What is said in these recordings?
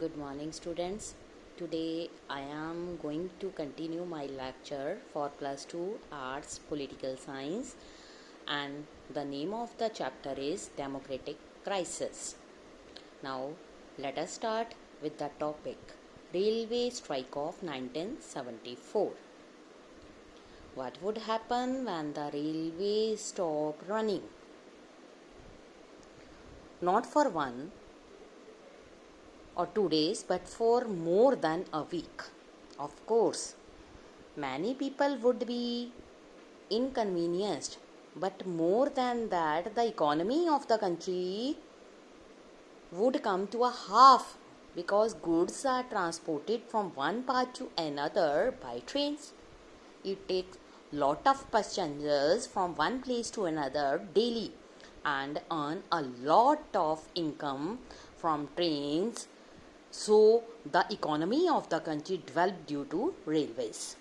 Good morning, students. Today I am going to continue my lecture for class 2 arts political science, and the name of the chapter is democratic crisis. Now let us start with the topic railway strike of 1974. What would happen when the railway stopped running? Not for 1 or 2 days, but for more than a week. Of course, many people would be inconvenienced, but more than that, the economy of the country would come to a half because goods are transported from one part to another by trains. It takes lot of passengers from one place to another daily and earn a lot of income from trains. So the economy of the country developed due to railways.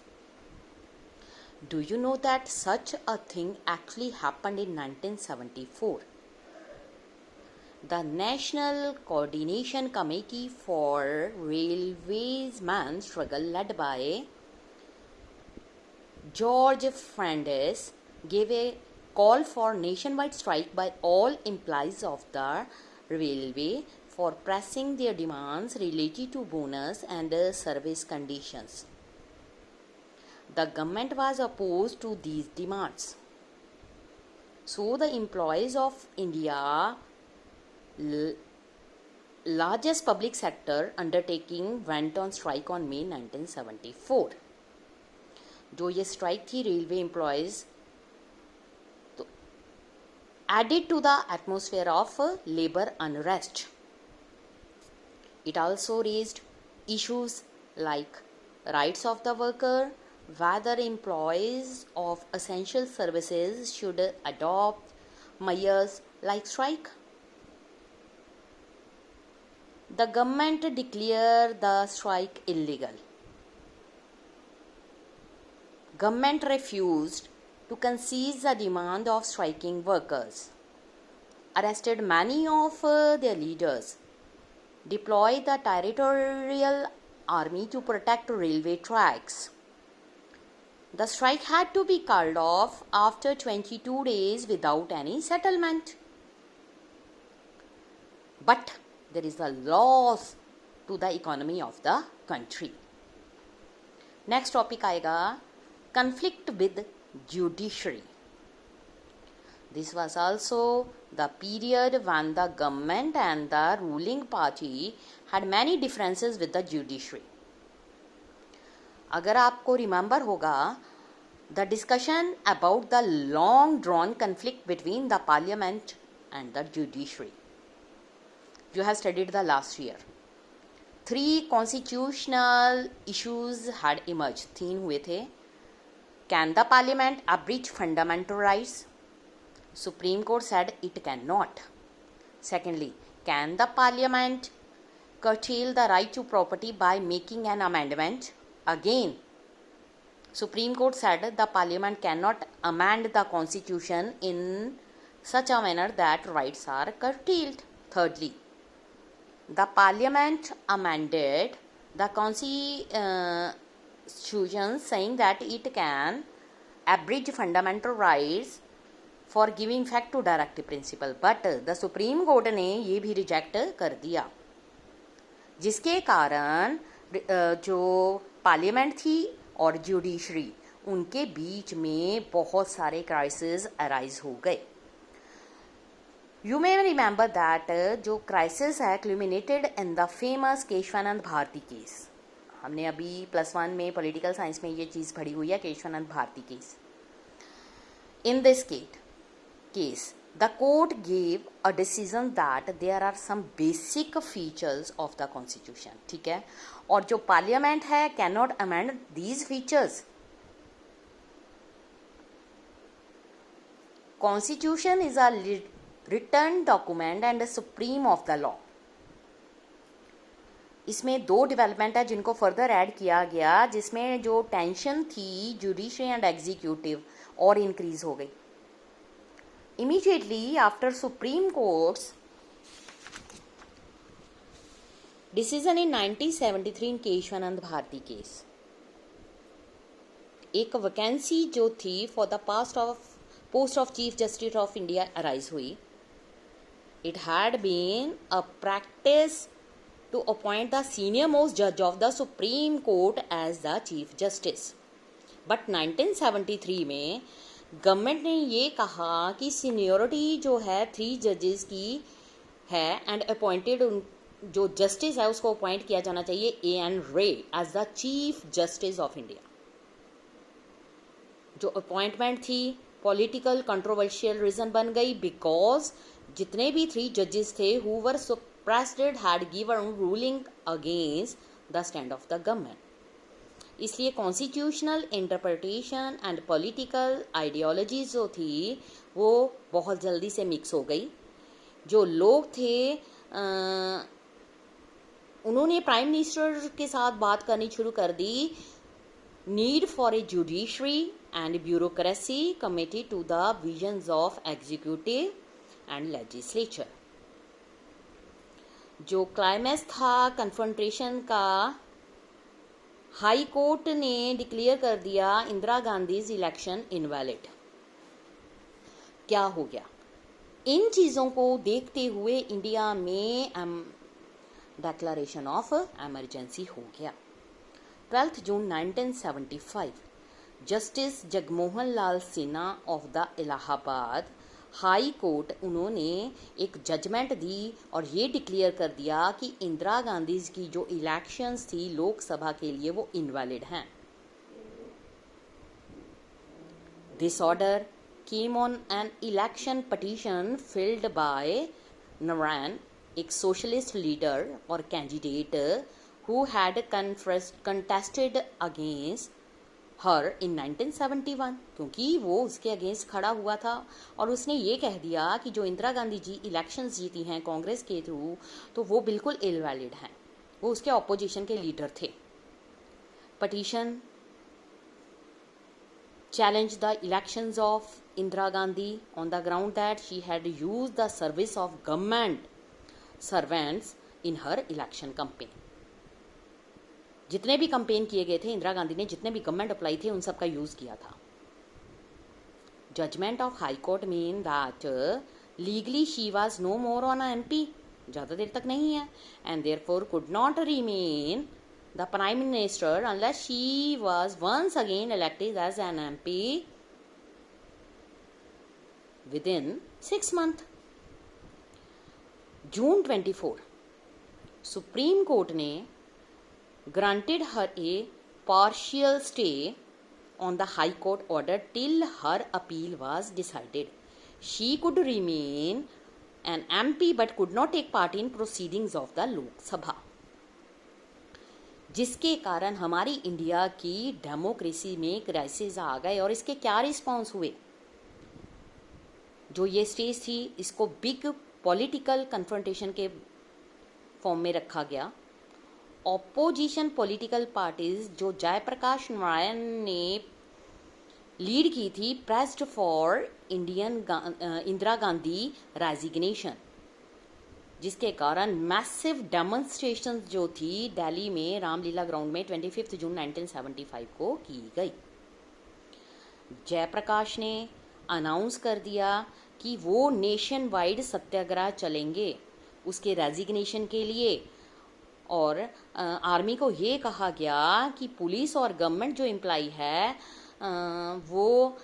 Do you know that such a thing actually happened in 1974? The National Coordination Committee for Railwaysman Struggle, led by George Fernandez, gave a call for nationwide strike by all employees of the railway for pressing their demands related to bonus and service conditions. The government was opposed to these demands. So the employees of India, largest public sector undertaking, went on strike on May 1974. जो ये strike थी railway employees, तो added to the atmosphere of labor unrest. It also raised issues like rights of the worker, whether employees of essential services should adopt measures like strike. The government declared the strike illegal. Government refused to concede the demand of striking workers, arrested many of their leaders, deployed the territorial army to protect railway tracks. The strike had to be called off after 22 days without any settlement. But there is a loss to the economy of the country. Next topic आएगा conflict with judiciary. This was also the period when the government and the ruling party had many differences with the judiciary. अगर आपको remember होगा, the discussion about the long drawn conflict between the parliament and the judiciary. You have studied the last year. 3 constitutional issues had emerged. 3 हुए थे. Can the parliament abridge fundamental rights? Supreme Court said it cannot. Secondly, can the parliament curtail the right to property by making an amendment? Again, Supreme Court said the parliament cannot amend the constitution in such a manner that rights are curtailed. Thirdly, the parliament amended the constitution saying that it can abridge fundamental rights for giving effect to directive principle, but the Supreme Court ने ये भी reject कर दिया, जिसके कारण जो parliament थी और जुडिशरी, उनके बीच में बहुत सारे क्राइसिस अराइज हो गए. यू मे रिमेंबर दैट जो क्राइसिस है culminated in the famous Kesavananda Bharati case. हमने अभी +1 में पॉलिटिकल साइंस में ये चीज़ पढ़ी हुई है, Keshavananda Bharati case. In this case, the court gave a decision that there are some basic features of the constitution. ठीक है, और जो पार्लियामेंट है cannot amend these features. Constitution is a written document and a supreme of the law. इसमें 2 development है जिनको further add किया गया, जिसमें जो टेंशन थी जुडिशरी एंड एग्जीक्यूटिव और इंक्रीज हो गई. Immediately after Supreme Court's decision in 1973 in Kesavananda Bharati case. एक वैकेंसी जो थी for the post of chief justice of India arise हुई। It had been a practice to appoint the senior most judge of the Supreme Court as the Chief Justice. But 1973 में government ने ये कहा कि seniority जो है 3 जजेस की है एंड अपॉइंटेड जो जस्टिस है उसको अपॉइंट किया जाना चाहिए A.N. Ray as the chief justice of India. जो अपॉइंटमेंट थी पॉलिटिकल कंट्रोवर्शियल रीजन बन गई बिकॉज जितने भी 3 जजेस थे who were suppressed had given ruling against the stand of the government। इसलिए constitutional interpretation and political ideology जो थी वो बहुत जल्दी से मिक्स हो गई। जो लोग थे उन्होंने प्राइम मिनिस्टर के साथ बात करनी शुरू कर दी need for a judiciary and bureaucracy committed to the visions of executive and legislature. जो क्लाइमेक्स था कन्फ्रंटेशन का, हाई कोर्ट ने डिक्लेयर कर दिया इंदिरा गांधीज इलेक्शन इनवैलिड। क्या हो गया? इन चीज़ों को देखते हुए इंडिया में डिक्लेरेशन ऑफ एमरजेंसी हो गया। 12 जून 1975 justice Jagmohan Lal Sinha of the Allahabad high court उन्होंने एक जजमेंट दी और ये डिक्लेयर कर दिया कि इंदिरा गांधी की जो इलेक्शंस थी लोकसभा के लिए वो इनवैलिड हैं। This order came on an election petition filed by Narayan, एक सोशलिस्ट लीडर और candidate who had contested against her in 1971, क्योंकि वो उसके अगेंस्ट खड़ा हुआ था और उसने ये कह दिया कि जो इंदिरा गांधी जी इलेक्शंस जीती हैं कांग्रेस के थ्रू तो वो बिल्कुल इनवैलिड हैं। वो उसके ऑपोजिशन के लीडर थे। Petition challenged the elections of Indira Gandhi on the ground that she had used the service of government servants in her election campaign। जितने भी कंपेन किए गए थे इंदिरा गांधी ने जितने भी गवर्नमेंट अप्लाई थे उन सब का यूज किया था। Judgment of high court mean that legally she was no more on MP, ज़्यादा देर तक नहीं है, and therefore could not remain the prime minister unless she was once again elected as an MP within 6 months। June 24 Supreme Court ने granted her a partial stay on the High Court order till her appeal was decided। She could remain an MP but could not take part in proceedings of the Lok Sabha, जिसके कारण हमारी India की democracy में crisis आ गए। और इसके क्या response हुए? जो ये स्टेज थी इसको बिग पॉलिटिकल कन्फ्रंटेशन के फॉर्म में रखा गया। ऑपोजिशन पॉलिटिकल पार्टीज जो जयप्रकाश नारायण ने लीड की थी pressed for Indira Gandhi resignation, जिसके कारण मैसिव डेमोन्स्ट्रेशन जो थी दिल्ली में रामलीला ग्राउंड में 25 जून 1975 को की गई। जयप्रकाश ने अनाउंस कर दिया कि वो नेशन वाइड सत्याग्रह चलेंगे उसके रेजिग्नेशन के लिए। और आर्मी को ये कहा गया कि पुलिस और गवर्नमेंट जो एम्प्लॉय है वो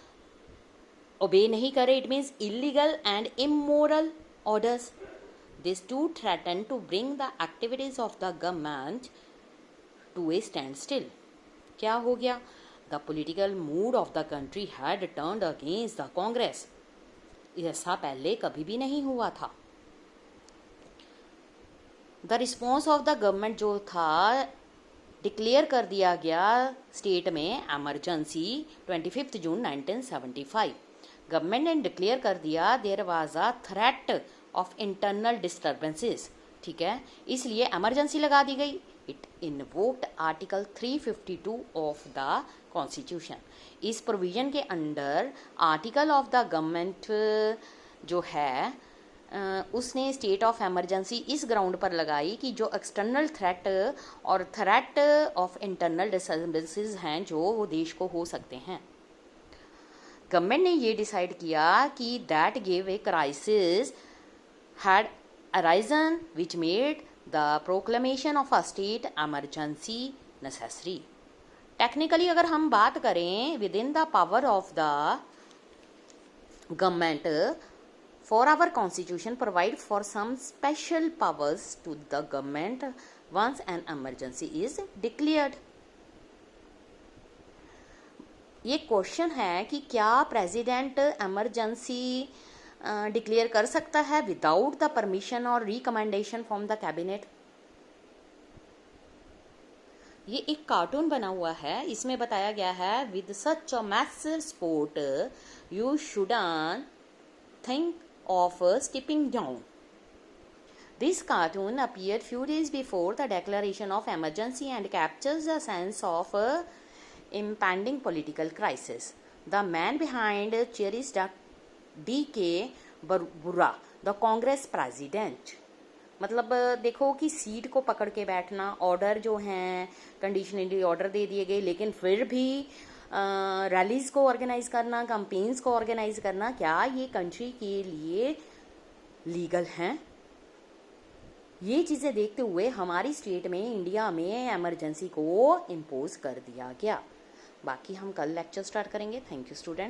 ओबे नहीं करे, it means illegal and immoral orders. These two threatened to bring the activities of the government to a standstill। क्या हो गया? The political mood of the country had turned against the Congress। ऐसा पहले कभी भी नहीं हुआ था। The response of the government जो था डिक्लेयर कर दिया गया स्टेट में एमरजेंसी 25 जून 1975। गवर्नमेंट ने डिक्लेयर कर दिया there was a threat of internal disturbances, ठीक है, इसलिए एमरजेंसी लगा दी गई। It invoked article 352 of the constitution. इस प्रोविजन के under article of the government जो है उसने स्टेट ऑफ एमरजेंसी इस ग्राउंड पर लगाई कि जो एक्सटर्नल थ्रेट और थ्रेट ऑफ इंटरनल डिस्टर्बेंसेस हैं जो वो देश को हो सकते हैं। गवर्नमेंट ने ये डिसाइड किया कि that give a crisis had arisen which made the proclamation of a state emergency necessary. Technically अगर हम बात करें, with in the power of the government, for our constitution provide for some special powers to the government once an emergency is declared। ये question है कि क्या president emergency declare कर सकता है विदाउट द परमिशन और रिकमेंडेशन फ्रॉम द कैबिनेट। ये एक कार्टून बना हुआ है, इसमें बताया गया है with such a massive sport you shouldn't think of skipping down। This cartoon appeared few days before the declaration of emergency and captures the sense of impending political crisis। The man behind cherished D.K. Burra, the Congress president। मतलब देखो कि seat को पकड़ के बैठना, order जो हैं conditionally order दे दिए गए, लेकिन फिर भी रैलीज़ को ऑर्गेनाइज़ करना, कैंपेन्स को ऑर्गेनाइज़ करना, क्या ये कंट्री के लिए लीगल हैं? ये चीज़ें देखते हुए हमारी स्टेट में, इंडिया में एमरजेंसी को इम्पोज कर दिया गया। बाकी हम कल लेक्चर स्टार्ट करेंगे। Thank you students.